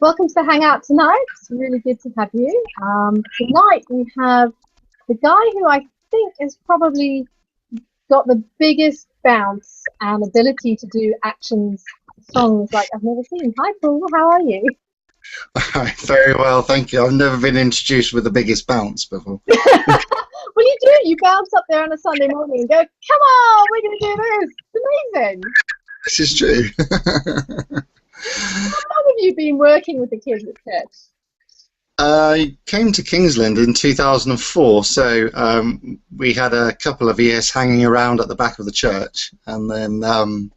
Welcome to the Hangout tonight. It's really good to have you. Tonight we have the guy who I think has probably got the biggest bounce and ability to do actions songs like I've never seen. Hi Paul, how are you? Very well, thank you. I've never been introduced with the biggest bounce before. Well, you do. You bounce up there on a Sunday morning and go, come on, we're going to do this. It's amazing. This is true. How long have you been working with the kids at church? I came to Kingsland in 2004, so we had a couple of years hanging around at the back of the church, and then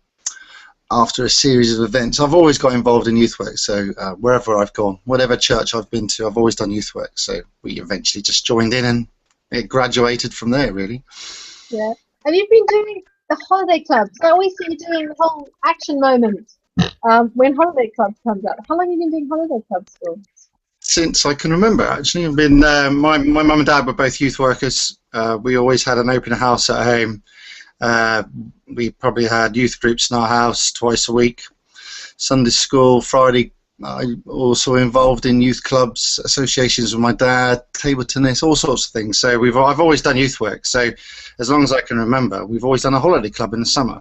after a series of events, I've always got involved in youth work, so wherever I've gone, whatever church I've been to, I've always done youth work, so we eventually just joined in and it graduated from there, really. Yeah. And you've been doing the holiday club, so I always see you doing the whole action moment when holiday club comes up. How long have you been doing holiday clubs for? Since I can remember, actually. I've been, my mum and dad were both youth workers. We always had an open house at home. We probably had youth groups in our house twice a week. Sunday school, Friday, I also involved in youth clubs, associations with my dad, table tennis, all sorts of things. So I've always done youth work. So as long as I can remember, we've always done a holiday club in the summer.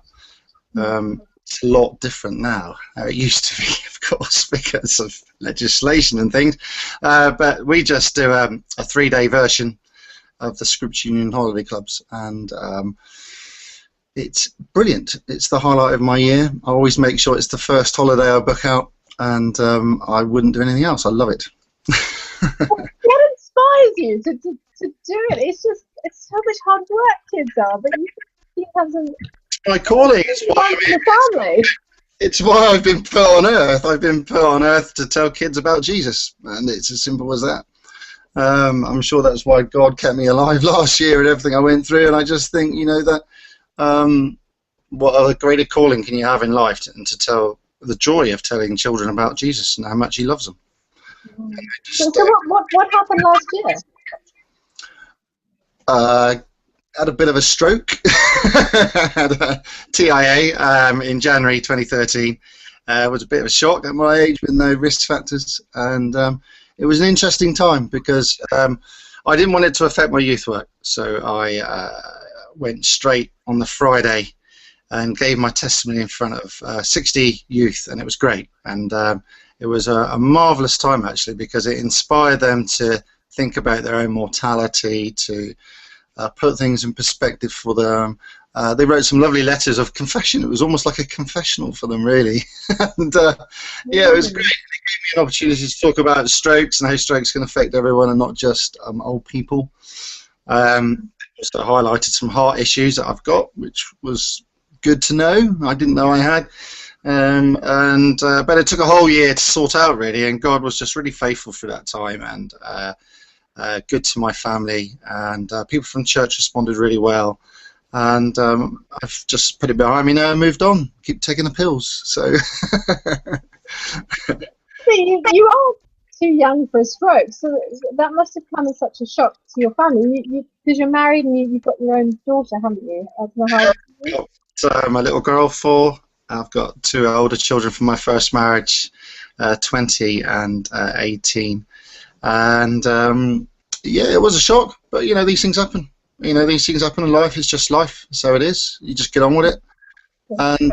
It's a lot different now. It used to be, of course, because of legislation and things. But we just do a 3-day version of the Scripture Union holiday clubs, and it's brilliant. It's the highlight of my year. I always make sure it's the first holiday I book out, and I wouldn't do anything else. I love it. What inspires you to do it? It's so much hard work kids are, but you have some. My calling. It's why I've been put on earth. I've been put on earth to tell kids about Jesus, and it's as simple as that. I'm sure that's why God kept me alive last year and everything I went through, and I just think, you know, that what other greater calling can you have in life and to tell the joy of telling children about Jesus and how much he loves them. So what happened last year? Had a bit of a stroke. Had a TIA in January 2013. It was a bit of a shock at my age with no risk factors, and it was an interesting time because I didn't want it to affect my youth work, so I went straight on the Friday and gave my testimony in front of 60 youth, and it was great, and it was a marvellous time actually, because it inspired them to think about their own mortality, to put things in perspective for them. They wrote some lovely letters of confession. It was almost like a confessional for them, really. And yeah, it was great. It gave me an opportunity to talk about strokes and how strokes can affect everyone and not just old people. Also highlighted some heart issues that I've got, which was good to know. I didn't know I had. But it took a whole year to sort out, really, and God was just really faithful through that time, and good to my family, and people from church responded really well, and I've just put it behind me now and moved on, keep taking the pills. So you are too young for a stroke, so that must have come as such a shock to your family, because you're married and you've got your own daughter, haven't you? I've got my little girl 4. I've got 2 older children from my first marriage, 20 and 18. And yeah, it was a shock, but you know, these things happen. You know, these things happen in life. It's just life, so it is. You just get on with it. And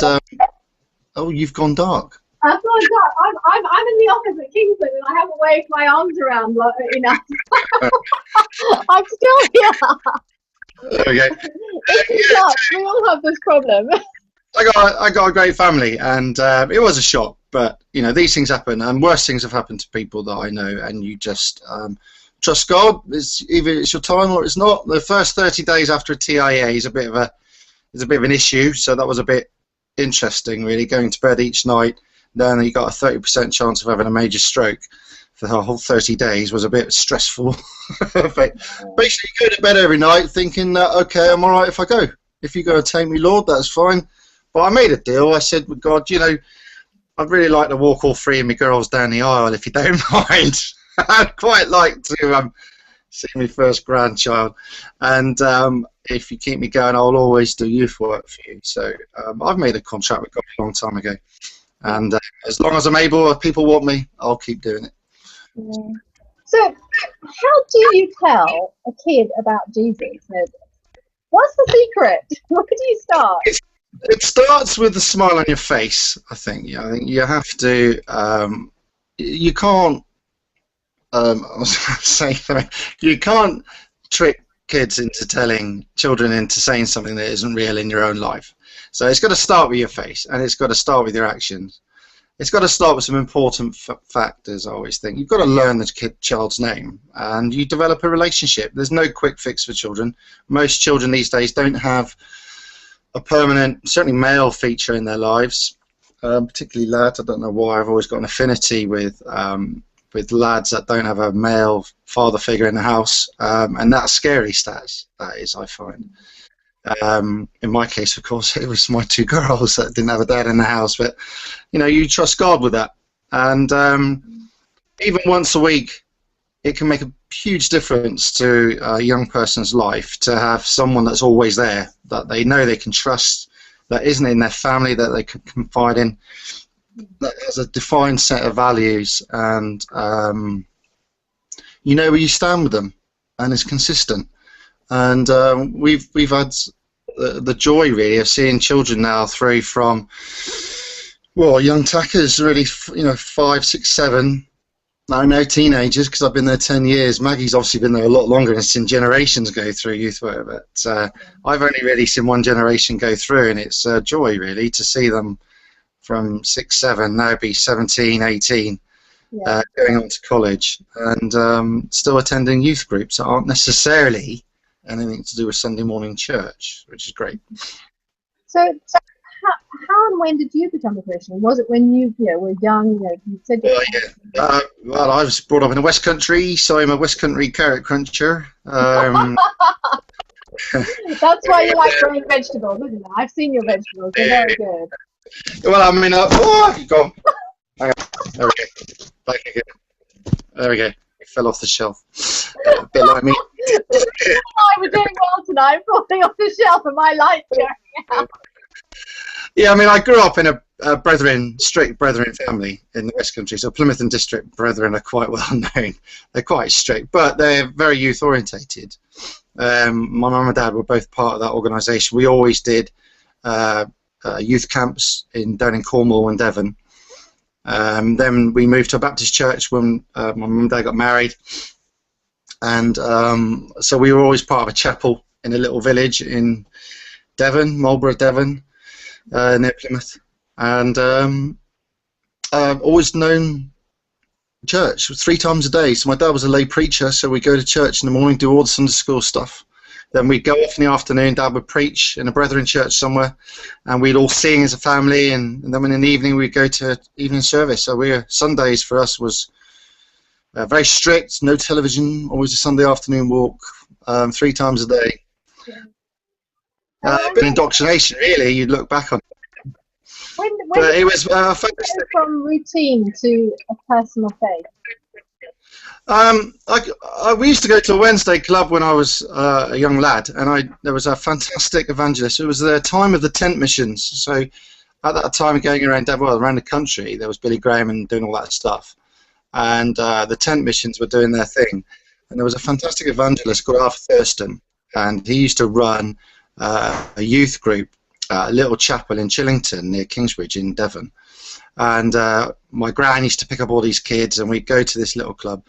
oh, you've gone dark. I've gone dark. I'm in the office at Kingsland, and I haven't waved my arms around enough. I'm still here. Okay. It's dark. We all have this problem. I got a great family, and it was a shock, but you know, these things happen, and worse things have happened to people that I know, and you just trust God. Either it's your time or it's not. The first 30 days after a TIA is a bit of an issue, so that was a bit interesting, really. Going to bed each night knowing that you got a 30% chance of having a major stroke for the whole 30 days was a bit stressful. But basically, you go to bed every night thinking, okay, I'm all right if I go. If you go and take me, Lord, that's fine. But I made a deal. I said, with God, you know, I'd really like to walk all 3 of my girls down the aisle, if you don't mind. I'd quite like to see my first grandchild. And if you keep me going, I'll always do youth work for you. So I've made a contract with God a long time ago. And as long as I'm able, if people want me, I'll keep doing it. Yeah. So, how do you tell a kid about Jesus? What's the secret? Where do you start? It starts with a smile on your face, I think. Yeah, I think you have to. You can't. I was going to say, you can't trick kids into telling children into saying something that isn't real in your own life. So it's got to start with your face, and it's got to start with your actions. It's got to start with some important factors, I always think. You've got to learn the child's name, and you develop a relationship. There's no quick fix for children. Most children these days don't have a permanent, certainly male feature in their lives, particularly lads. I don't know why. I've always got an affinity with lads that don't have a male father figure in the house, and that's scary stats, that is, I find. In my case, of course, it was my two girls that didn't have a dad in the house, but you know, you trust God with that, and even once a week it can make a huge difference to a young person's life to have someone that's always there, that they know they can trust, that isn't in their family, that they can confide in, that has a defined set of values, and you know where you stand with them, and is consistent. And we've had the joy really of seeing children now through from, well, young tackers, really, you know, 5, 6, 7. I know teenagers because I've been there 10 years. Maggie's obviously been there a lot longer and has seen generations go through youth work, but I've only really seen one generation go through, and it's a joy really to see them from 6, 7, now be 17, 18. Going on to college, and still attending youth groups that aren't necessarily anything to do with Sunday morning church, which is great. So how and when did you become a Christian? Was it when you were young? You said. Well, I was brought up in the West Country, so I'm a West Country carrot cruncher. That's why you like growing vegetables, isn't it? I've seen your vegetables; they're very good. Well, I mean, go on. Hang on. There we go. Back again. There we go. It fell off the shelf. A bit like me. We're doing well tonight. Falling off the shelf, and my lights going out. Yeah, I mean, I grew up in a strict Brethren family in the West Country, so Plymouth and District Brethren are quite well known. They're quite strict, but they're very youth orientated. My mum and dad were both part of that organisation. We always did youth camps down in Cornwall and Devon. Then we moved to a Baptist church when my mum and dad got married, and so we were always part of a chapel in a little village in Devon, Marlborough, Devon, near Plymouth, and always known church 3 times a day. So my dad was a lay preacher, so we go to church in the morning, do all the Sunday school stuff. Then we'd go off in the afternoon, Dad would preach in a Brethren church somewhere, and we'd all sing as a family, and then in the evening we'd go to evening service. So Sundays for us was very strict, no television, always a Sunday afternoon walk, 3 times a day. A bit of indoctrination, really, you'd look back on it. But it was fantastic. From routine to a personal faith? We used to go to a Wednesday club when I was a young lad, and there was a fantastic evangelist. It was the time of the tent missions. So at that time, going around the country, there was Billy Graham and doing all that stuff, and the tent missions were doing their thing. And there was a fantastic evangelist called Arthur Thurston, and he used to run a youth group, a little chapel in Chillington near Kingsbridge in Devon. And my gran used to pick up all these kids, and we'd go to this little club.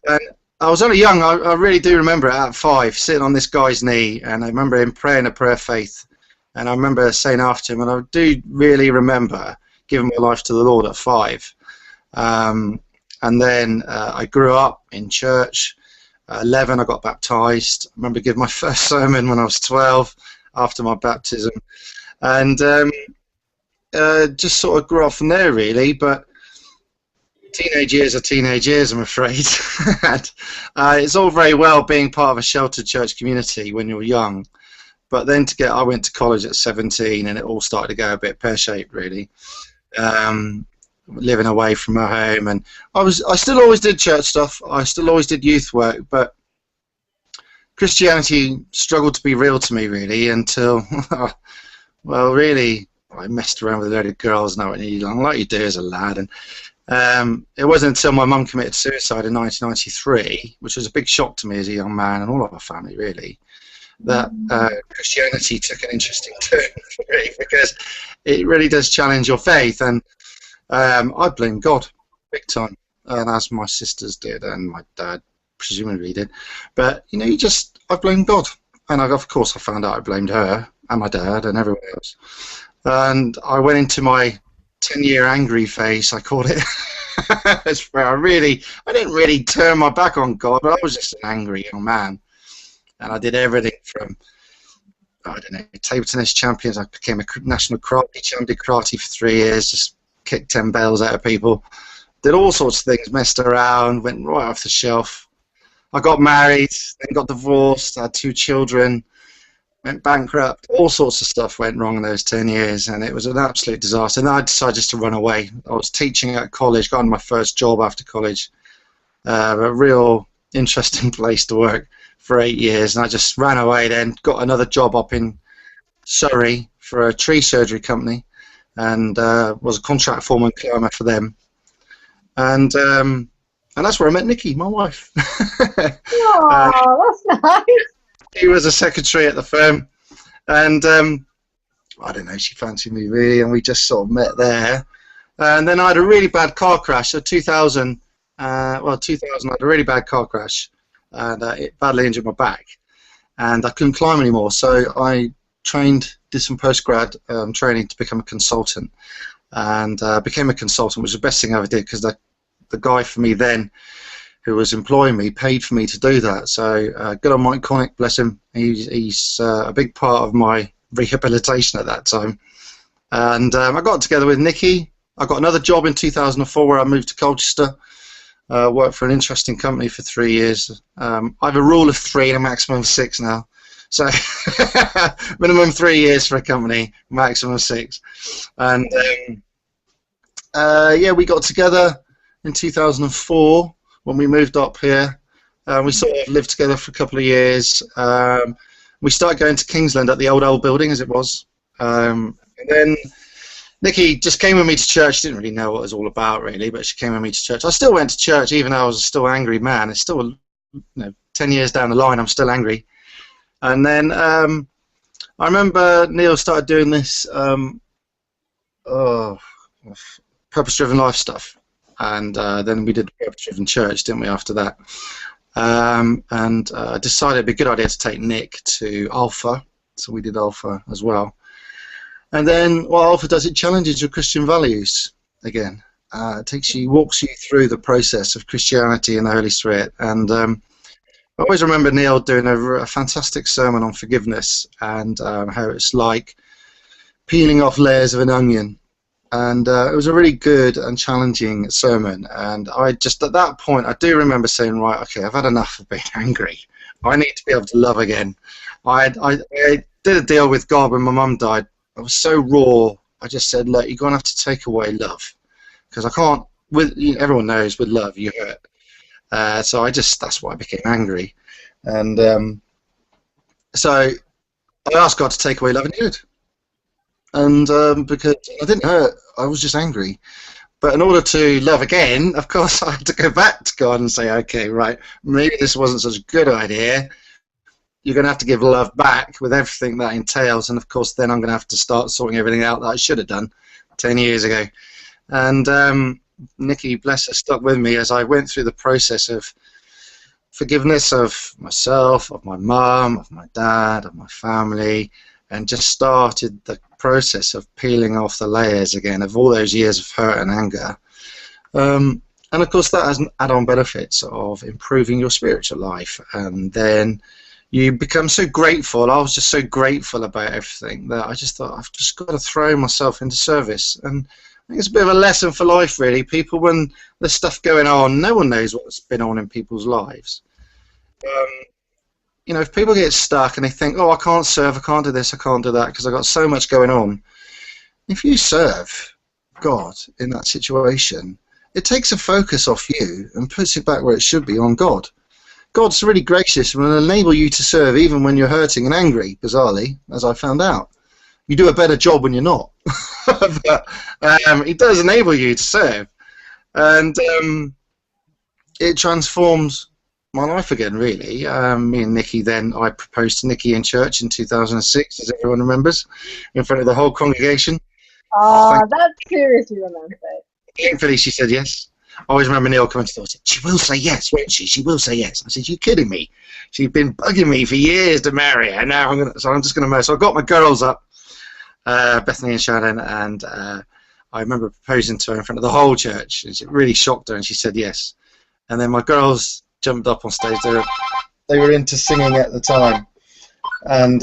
And I was only young. I really do remember it at 5, sitting on this guy's knee, and I remember him praying a prayer of faith. And I remember saying after him, and I do really remember giving my life to the Lord at 5. And then I grew up in church. At 11, I got baptised. I remember giving my first sermon when I was 12 after my baptism. And just sort of grew up from there, really. But teenage years are teenage years, I'm afraid. And, it's all very well being part of a sheltered church community when you're young, but then I went to college at 17, and it all started to go a bit pear-shaped, really. Living away from my home, and I still always did church stuff. I still always did youth work, but Christianity struggled to be real to me, really, until well, really I messed around with a load of girls and I went along like you do as a lad. And it wasn't until my mum committed suicide in 1993, which was a big shock to me as a young man and all of our family, really, that Christianity took an interesting turn for me, because it really does challenge your faith. And I blame God big time, and as my sisters did, and my dad presumably did. But you know, I blamed God, and of course I found out I blamed her and my dad and everyone else. And I went into my 10-year angry phase, I called it. That's where I didn't really turn my back on God, but I was just an angry young man. And I did everything from, I don't know, table tennis champions. I became a national karate champion, did karate for 3 years, just kicked 10 bells out of people. Did all sorts of things, messed around, went right off the shelf. I got married, then got divorced, had 2 children, went bankrupt. All sorts of stuff went wrong in those 10 years, and it was an absolute disaster. And then I decided just to run away. I was teaching at college, got my first job after college, a real interesting place to work for 8 years, and I just ran away then, got another job up in Surrey for a tree surgery company, and was a contract foreman climber for them. And that's where I met Nikki, my wife. Oh, that's nice. She was a secretary at the firm, and I don't know, she fancied me really, and we just sort of met there. And then I had a really bad car crash. So 2000, I had a really bad car crash, and it badly injured my back, and I couldn't climb anymore. So I did some postgrad training to become a consultant, and became a consultant, which was the best thing I ever did, because the guy for me then, who was employing me, paid for me to do that. So good on Mike Connick, bless him. He's a big part of my rehabilitation at that time. And I got together with Nikki. I got another job in 2004 where I moved to Colchester. Worked for an interesting company for 3 years. I have a rule of 3 and a maximum of 6 now. So minimum 3 years for a company, maximum 6. And yeah, we got together in 2004 when we moved up here. We sort of lived together for a couple of years. We started going to Kingsland at the old building as it was. And then Nikki just came with me to church. She didn't really know what it was all about, really, but she came with me to church. I still went to church, even though I was still an angry man. It's still, 10 years down the line, I'm still angry. And then I remember Neil started doing this purpose-driven life stuff. And then we did purpose-driven church, didn't we, after that? And I decided it'd be a good idea to take Nick to Alpha. So we did Alpha as well. And then what Alpha does, it challenges your Christian values again. It walks you through the process of Christianity and the Holy Spirit. And I always remember Neil doing a fantastic sermon on forgiveness and how it's like peeling off layers of an onion. And it was a really good and challenging sermon. And I just, at that point, I do remember saying, right, okay, I've had enough of being angry. I need to be able to love again. I did a deal with God when my mum died. I was so raw. I just said, look, you're going to have to take away love, because I can't. Everyone knows with love you hurt. So that's why I became angry, and so I asked God to take away love, and He did. And because I didn't hurt, I was just angry. But in order to love again, of course, I had to go back to God and say, okay, right, maybe this wasn't such a good idea. You're going to have to give love back with everything that entails, and of course then I'm going to have to start sorting everything out that I should have done 10 years ago. And Nikki, bless her, stuck with me as I went through the process of forgiveness of myself, of my mum, of my dad, of my family, and just started the process of peeling off the layers again of all those years of hurt and anger. And of course that has add-on benefits of improving your spiritual life, and then you become so grateful. I was just so grateful about everything that I just thought, I've just got to throw myself into service. And I think it's a bit of a lesson for life, really. People, when there's stuff going on, no one knows what's been on in people's lives. If people get stuck and they think, oh, I can't serve, I can't do this, I can't do that, because I've got so much going on. If you serve God in that situation, it takes a focus off you and puts it back where it should be, on God. God's really gracious and will enable you to serve even when you're hurting and angry, bizarrely, as I found out. You do a better job when you're not. but it does enable you to serve, and it transforms my life again, really. Me and Nikki, then I proposed to Nikki in church in 2006, as everyone remembers, in front of the whole congregation. Oh, that's seriously romantic. Thankfully, she said yes. I always remember Neil coming to the door and said, "She will say yes, won't she? She will say yes." I said, "You kidding me? She's been bugging me for years to marry her. Now I'm just going to marry." So I got my girls up, Bethany and Shannon, and I remember proposing to her in front of the whole church, and it really shocked her, and she said yes. And then my girls jumped up on stage. They were into singing at the time, and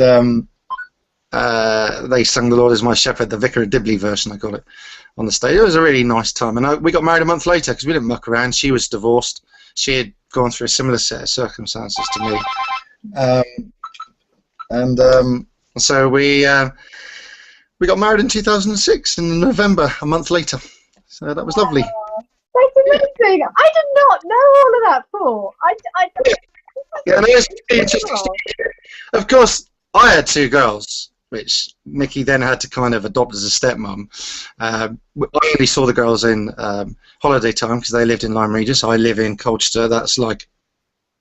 they sang "The Lord Is My Shepherd," the Vicar of Dibley version, I got it, on the stage. It was a really nice time, and we got married a month later because we didn't muck around. She was divorced. She had gone through a similar set of circumstances to me, so we got married in 2006 in November, a month later. So that was lovely. That's amazing. I did not know all of that, Paul. Yeah, and it was really interesting. Of course, I had two girls, which Nikki then had to kind of adopt as a stepmom. I only saw the girls in holiday time because they lived in Lyme Regis. I live in Colchester. That's like,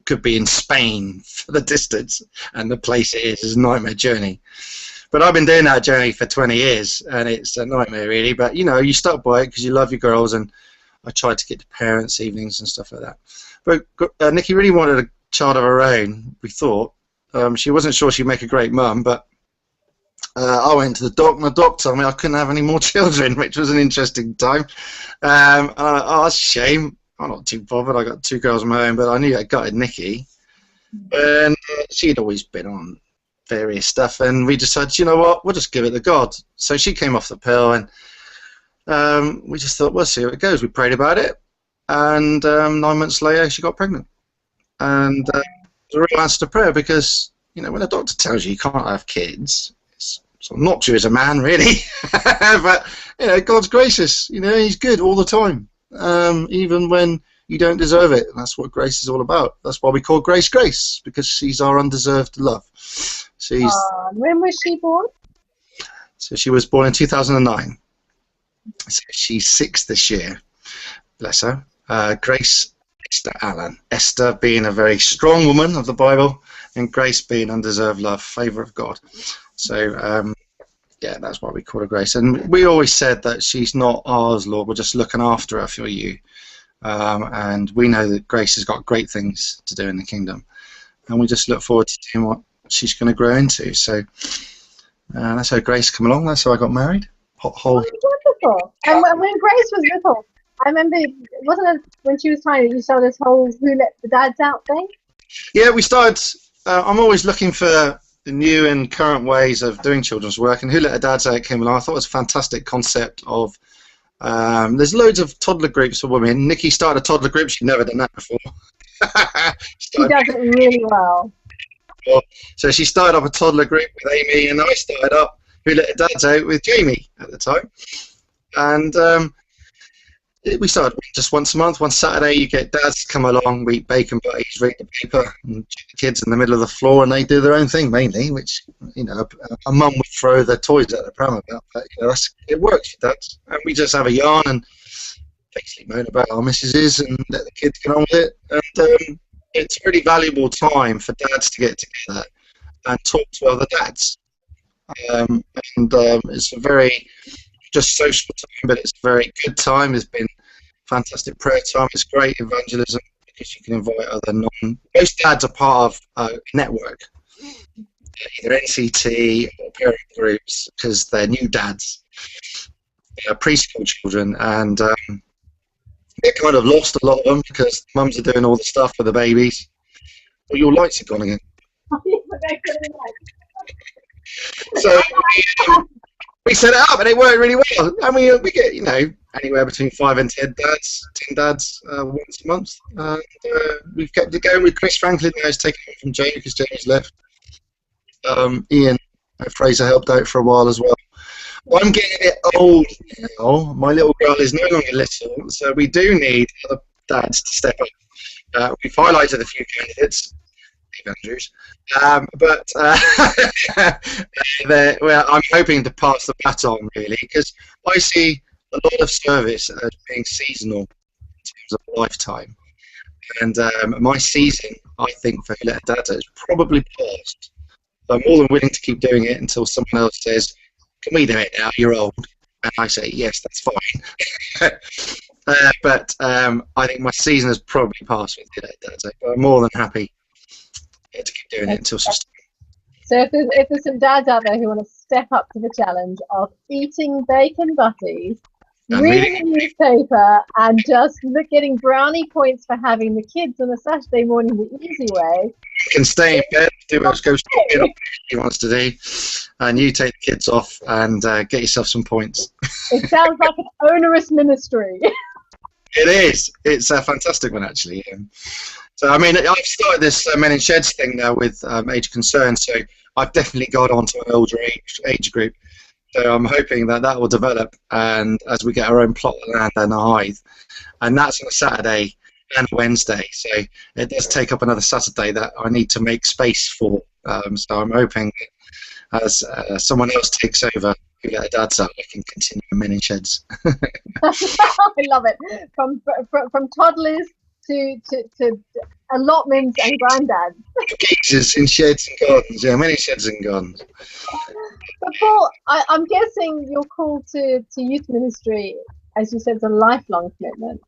could be in Spain for the distance, and the place it is a nightmare journey. But I've been doing that journey for 20 years, and it's a nightmare, really. But, you know, you stuck by it because you love your girls, and I tried to get to parents' evenings and stuff like that. But Nikki really wanted a child of her own, we thought. She wasn't sure she'd make a great mum, but I went to the doctor, and the doctor told me I couldn't have any more children, which was an interesting time. And I went, "Oh, that's a shame. I'm not too bothered. I got two girls of my own," but I knew I gutted Nikki. And she'd always been on various stuff, and we decided, you know what, we'll just give it to God. So she came off the pill, and we just thought, we'll see how it goes. We prayed about it, and 9 months later she got pregnant. And it was a real answer to prayer, because, you know, when a doctor tells you can't have kids, it's sort of knocks you as a man, really. But, you know, God's gracious. You know, He's good all the time, even when you don't deserve it. And that's what grace is all about. That's why we call grace grace, because she's our undeserved love. When was she born? So she was born in 2009. So she's 6 this year. Bless her. Grace Esther Allen. Esther being a very strong woman of the Bible, and Grace being undeserved love, favour of God. So, yeah, that's why we call her Grace. And we always said that she's not ours, Lord. We're just looking after her for you. And we know that Grace has got great things to do in the kingdom. And we just look forward to seeing what she's going to grow into. So that's how Grace came along. That's how I got married. Wonderful. And when Grace was little, I remember, wasn't it when she was tiny, you saw this whole "Who Let the Dads Out" thing? Yeah, we started. I'm always looking for the new and current ways of doing children's work, and "Who Let the Dads Out" came along. I thought it was a fantastic concept of. There's loads of toddler groups for women. Nikki started a toddler group. She'd never done that before. She does it really well. So she started up a toddler group with Amy, and I started up "Who Let the Dads Out" with Jamie at the time. And we started just once a month. One Saturday, you get dads to come along, we eat bacon butties, read the paper, and the kids in the middle of the floor, and they do their own thing mainly. Which, you know, a mum would throw their toys at the pram about, but you know, it works for dads. And we just have a yarn and basically moan about our missuses and let the kids get on with it. And it's a really valuable time for dads to get together and talk to other dads. It's a very just social time, but it's a very good time. It's been fantastic prayer time. It's great evangelism because you can invite other most dads are part of a network, either NCT or parent groups, because they're new dads, preschool children, and get kind of lost, a lot of them, because mums are doing all the stuff with the babies. Well, your lights are gone again. So we set it up, and it worked really well. And we get, you know, anywhere between 5 and 10 dads once a month. We've kept it going with Chris Franklin now. He's taken it from Jamie because Jamie's left. Ian Fraser helped out for a while as well. I'm getting a bit old now. My little girl is no longer little, so we do need other dads to step up. We've highlighted a few candidates. Dave Andrews. Well, I'm hoping to pass the baton, really, because I see a lot of service as being seasonal in terms of lifetime. And my season, I think, for Who Let Her Dad Out is probably past. I'm more than willing to keep doing it until someone else says, "Can we do it now? You're old." And I say, "Yes, that's fine." But I think my season has probably passed with Who Let Her Dad Out. But I'm more than happy to keep doing it until she's. So if there's some dads out there who want to step up to the challenge of eating bacon butties, reading the newspaper, and just getting brownie points for having the kids on a Saturday morning the easy way. You can stay in bed, do what he wants to do, and you take the kids off and get yourself some points. It sounds like an onerous ministry. It is. It's a fantastic one, actually. So, I mean, I've started this Men in Sheds thing now with age concern, so I've definitely got onto an older age group. So I'm hoping that will develop, and as we get our own plot of land and a Hythe, and that's on a Saturday and a Wednesday. So it does take up another Saturday that I need to make space for. So I'm hoping as someone else takes over, Who Let Her Dads Out, I can continue Men in Sheds. I love it. From toddlers to allotments and granddads. Geezers in sheds and gardens, yeah, Men in Sheds and gardens. But Paul, I'm guessing your call to youth ministry, as you said, is a lifelong commitment.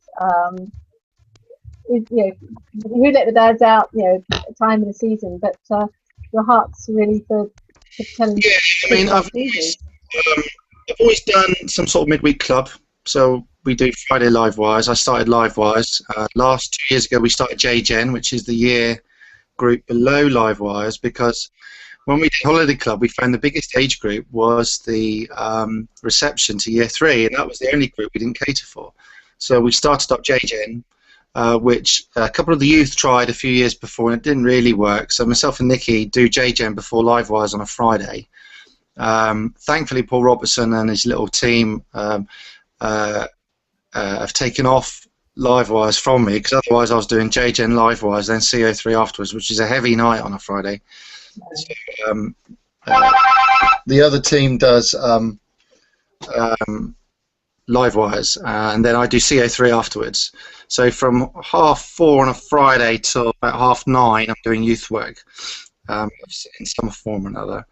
Who Let the Dads Out, time in the season, but your heart's really for telling. Yeah, I mean, I've always done some sort of midweek club. So we do Friday Livewires. I started Livewires. Last 2 years ago, we started JGen, which is the year group below Livewires, because when we did Holiday Club, we found the biggest age group was the reception to year 3, and that was the only group we didn't cater for. So we started up JGen, which a couple of the youth tried a few years before, and it didn't really work. So myself and Nikki do JGen before Livewires on a Friday. Thankfully, Paul Robertson and his little team have taken off Livewires from me, because otherwise I was doing JGen Livewires, then CO3 afterwards, which is a heavy night on a Friday. So, the other team does Livewires, and then I do CO3 afterwards. So from 4:30 on a Friday till about 9:30, I'm doing youth work in some form or another.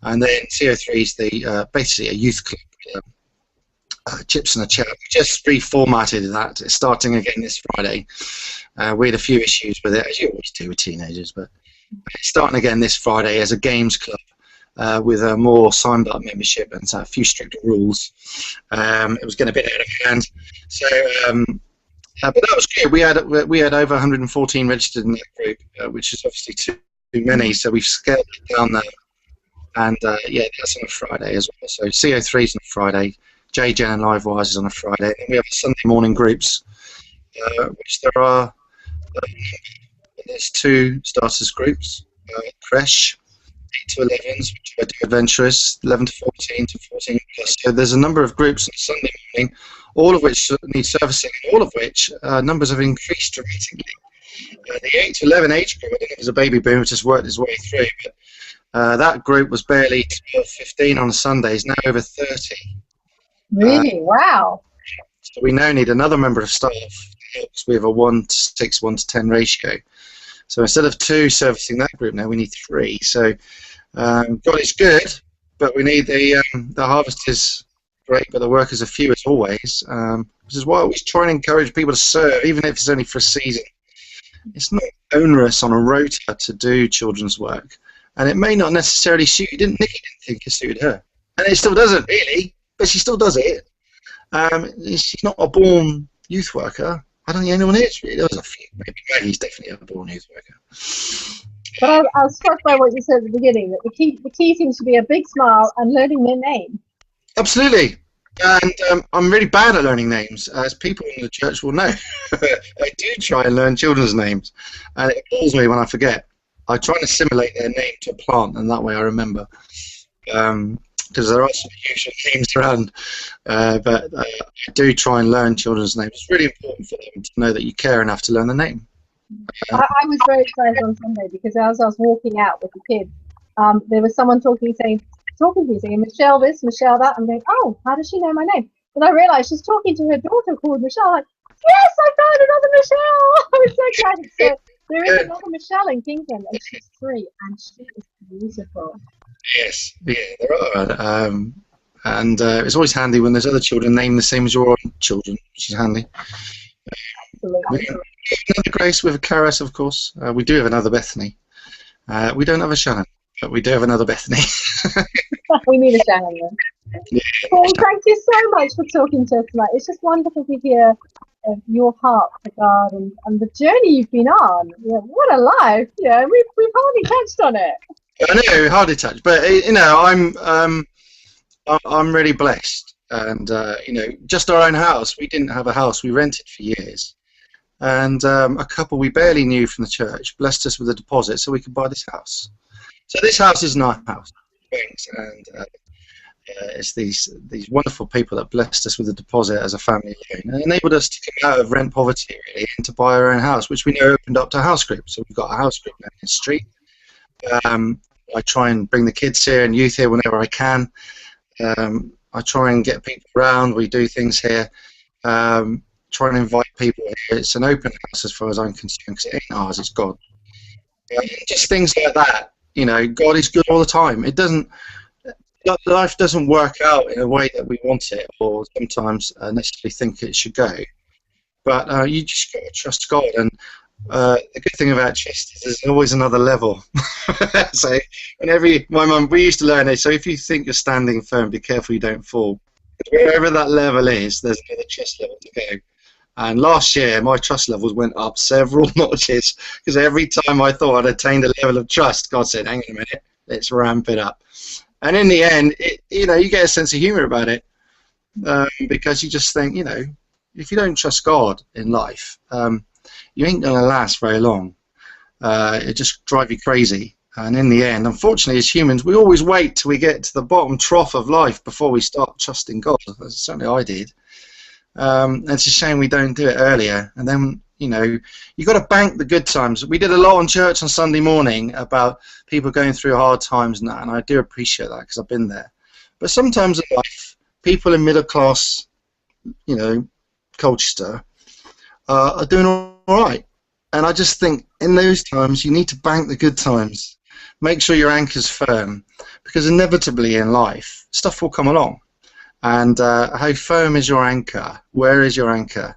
And then CO3 is the basically a youth club, chips and a chat. We just reformatted that. It's starting again this Friday. We had a few issues with it, as you always do with teenagers, but it's starting again this Friday as a games club with a more signed up membership and a few stricter rules. It was getting a bit out of hand. So, but that was good. We had over 114 registered in that group, which is obviously too many. So we've scaled it down there. And yeah, that's on a Friday as well. So CO3 is on a Friday, JGen and Livewires is on a Friday, and we have Sunday morning groups, which there's 2 starters groups, Creche, 8 to 11s, which I do adventurous, 11 to 14 to 14 plus. So there's a number of groups on Sunday morning, all of which need servicing, and all of which numbers have increased dramatically. The 8 to 11 age group, I don't know if it's a baby boom, which has worked its way through, but that group was barely 12, 15 on a Sunday, is now over 30. Really? Wow. So we now need another member of staff because we have a 1:6, 1:10 ratio. So instead of 2 servicing that group now, we need 3. So God is good, but we need the harvest is great, but the workers are few as always. Which is why I always try and encourage people to serve, even if it's only for a season. It's not onerous on a rota to do children's work, and it may not necessarily suit you. Nikki didn't think it suited her, and it still doesn't really, but she still does it. She's not a born youth worker. I don't think anyone is really. There's a few, maybe Maggie's definitely a born youth worker. But I was struck by what you said at the beginning, that the key seems to be a big smile and learning their name. Absolutely. And I'm really bad at learning names, as people in the church will know. I do try and learn children's names, and it bores me when I forget. I try and assimilate their name to a plant, and that way I remember. Because there are some usual names around, but I do try and learn children's names. It's really important for them to know that you care enough to learn the name. I was very excited on Sunday because as I was walking out with the kids, there was someone talking to me, saying, Michelle this, Michelle that. I'm going, oh, how does she know my name? And I realized she's talking to her daughter called Michelle. Like, yes, I found another Michelle. I was so excited. So there is another Michelle in Kingsland, and she's 3, and she is beautiful. Yes, yeah, there are. And it's always handy when there's other children named the same as your own children, which is handy. Absolutely. Another Grace with a Karis, of course. We do have another Bethany. We don't have a Shannon, but we do have another Bethany. We need a Shannon then. Yeah. Paul, thank you so much for talking to us tonight. It's just wonderful to hear of your heart for God and the journey you've been on. Yeah, what a life! Yeah, we've hardly touched on it. I know, hardly touched, but you know, I'm really blessed, and you know, just our own house. We didn't have a house; we rented for years, and a couple we barely knew from the church blessed us with a deposit so we could buy this house. So this house is our house, and it's these wonderful people that blessed us with a deposit as a family loan and enabled us to come out of rent poverty really and to buy our own house, which we now opened up to house group. So we've got a house group now in the street. I try and bring the kids here and youth here whenever I can. I try and get people around. We do things here. Try and invite people here. It's an open house as far as I'm concerned because it ain't ours, it's God. Just things like that. You know, God is good all the time. It doesn't. Life doesn't work out in a way that we want it, or sometimes necessarily think it should go. But you just got to trust God, and the good thing about trust is there's always another level. So, my mum, we used to learn it. So if you think you're standing firm, be careful you don't fall. Wherever that level is, there's another trust level to go. And last year, my trust levels went up several notches because every time I thought I'd attained a level of trust, God said, "Hang on a minute, let's ramp it up." And in the end, you know, you get a sense of humour about it because you just think, you know, if you don't trust God in life, you ain't going to last very long. It just drive you crazy. And in the end, unfortunately, as humans, we always wait till we get to the bottom trough of life before we start trusting God. Certainly I did. And it's a shame we don't do it earlier. And then, you know, you've got to bank the good times. We did a lot on church on Sunday morning about people going through hard times and that, and I do appreciate that because I've been there. But sometimes in life, people in middle class, you know, Colchester, are doing all right. And I just think in those times, you need to bank the good times. Make sure your anchor's firm because inevitably in life, stuff will come along. And how firm is your anchor? Where is your anchor?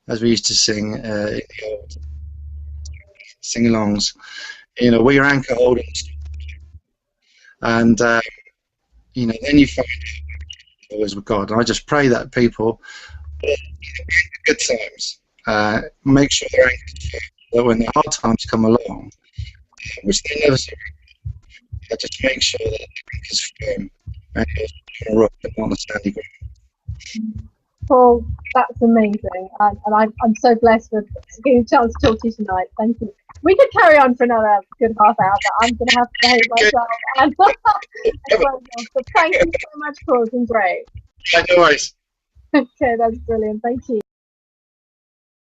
As we used to sing in the old sing-alongs, you know, where your anchor holding, and you know, then you find always with God. And I just pray that people, good times, make sure they're anchored firm, that when the hard times come along, which they never do, just make sure that the anchor's firm and you're on a rock and not on a sandy ground. Paul, that's amazing, and I'm so blessed with getting a chance to talk to you tonight. Thank you. We could carry on for another good half hour, but I'm going to have to behave myself. And so thank you so much, Paul. It's been great. No worries. Okay, that's brilliant. Thank you.